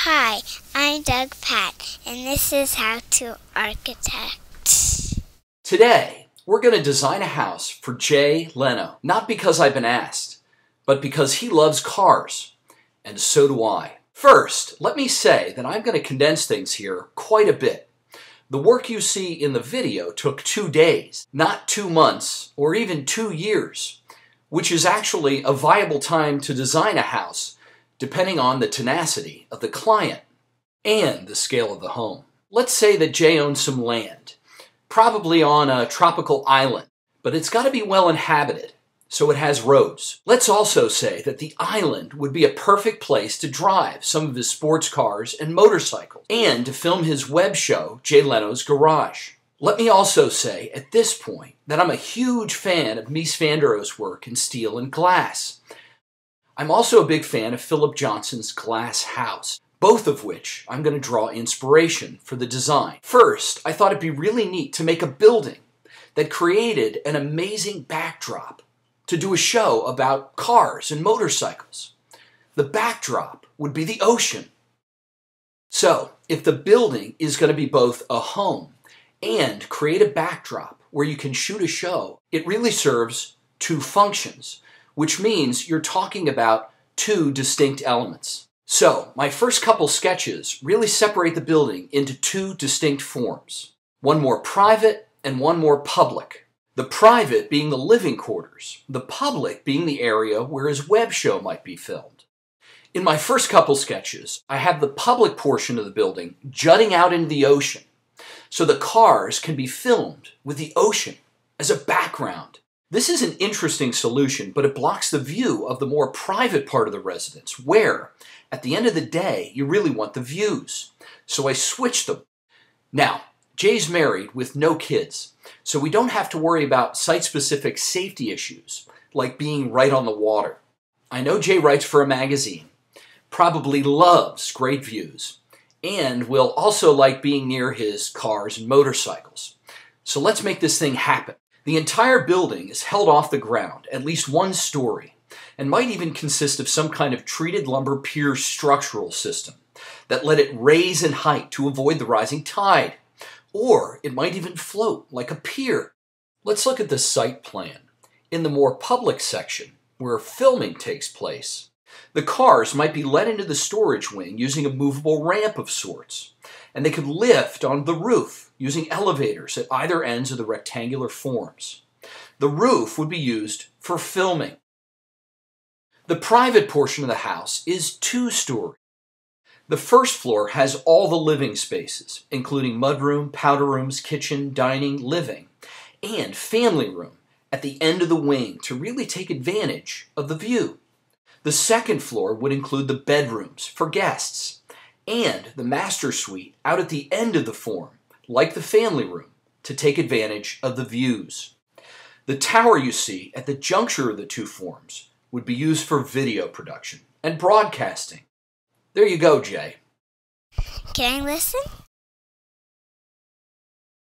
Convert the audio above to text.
Hi, I'm Doug Pat, and this is How to Architect. Today, we're going to design a house for Jay Leno. Not because I've been asked, but because he loves cars, and so do I. First, let me say that I'm going to condense things here quite a bit. The work you see in the video took 2 days, not 2 months, or even 2 years, which is actually a viable time to design a house, depending on the tenacity of the client and the scale of the home. Let's say that Jay owns some land, probably on a tropical island, but it's got to be well inhabited, so it has roads. Let's also say that the island would be a perfect place to drive some of his sports cars and motorcycles, and to film his web show, Jay Leno's Garage. Let me also say at this point that I'm a huge fan of Mies van der Rohe's work in steel and glass. I'm also a big fan of Philip Johnson's Glass House, both of which I'm going to draw inspiration for the design. First, I thought it'd be really neat to make a building that created an amazing backdrop to do a show about cars and motorcycles. The backdrop would be the ocean. So, if the building is going to be both a home and create a backdrop where you can shoot a show, it really serves 2 functions, which means you're talking about 2 distinct elements. So, my first couple sketches really separate the building into 2 distinct forms. One more private and one more public. The private being the living quarters, the public being the area where his web show might be filmed. In my first couple sketches, I have the public portion of the building jutting out into the ocean, so the cars can be filmed with the ocean as a background. This is an interesting solution, but it blocks the view of the more private part of the residence, where, at the end of the day, you really want the views. So I switched them. Now, Jay's married with no kids, so we don't have to worry about site-specific safety issues, like being right on the water. I know Jay writes for a magazine, probably loves great views, and will also like being near his cars and motorcycles. So let's make this thing happen. The entire building is held off the ground, at least 1 story, and might even consist of some kind of treated lumber pier structural system that let it raise in height to avoid the rising tide. Or it might even float like a pier. Let's look at the site plan. In the more public section, where filming takes place, the cars might be let into the storage wing using a movable ramp of sorts, and they could lift onto the roof using elevators at either ends of the rectangular forms. The roof would be used for filming. The private portion of the house is 2-story. The first floor has all the living spaces, including mudroom, powder rooms, kitchen, dining, living, and family room at the end of the wing to really take advantage of the view. The second floor would include the bedrooms for guests, and the master suite out at the end of the form, like the family room, to take advantage of the views. The tower you see at the juncture of the 2 forms would be used for video production and broadcasting. There you go, Jay. Can I listen?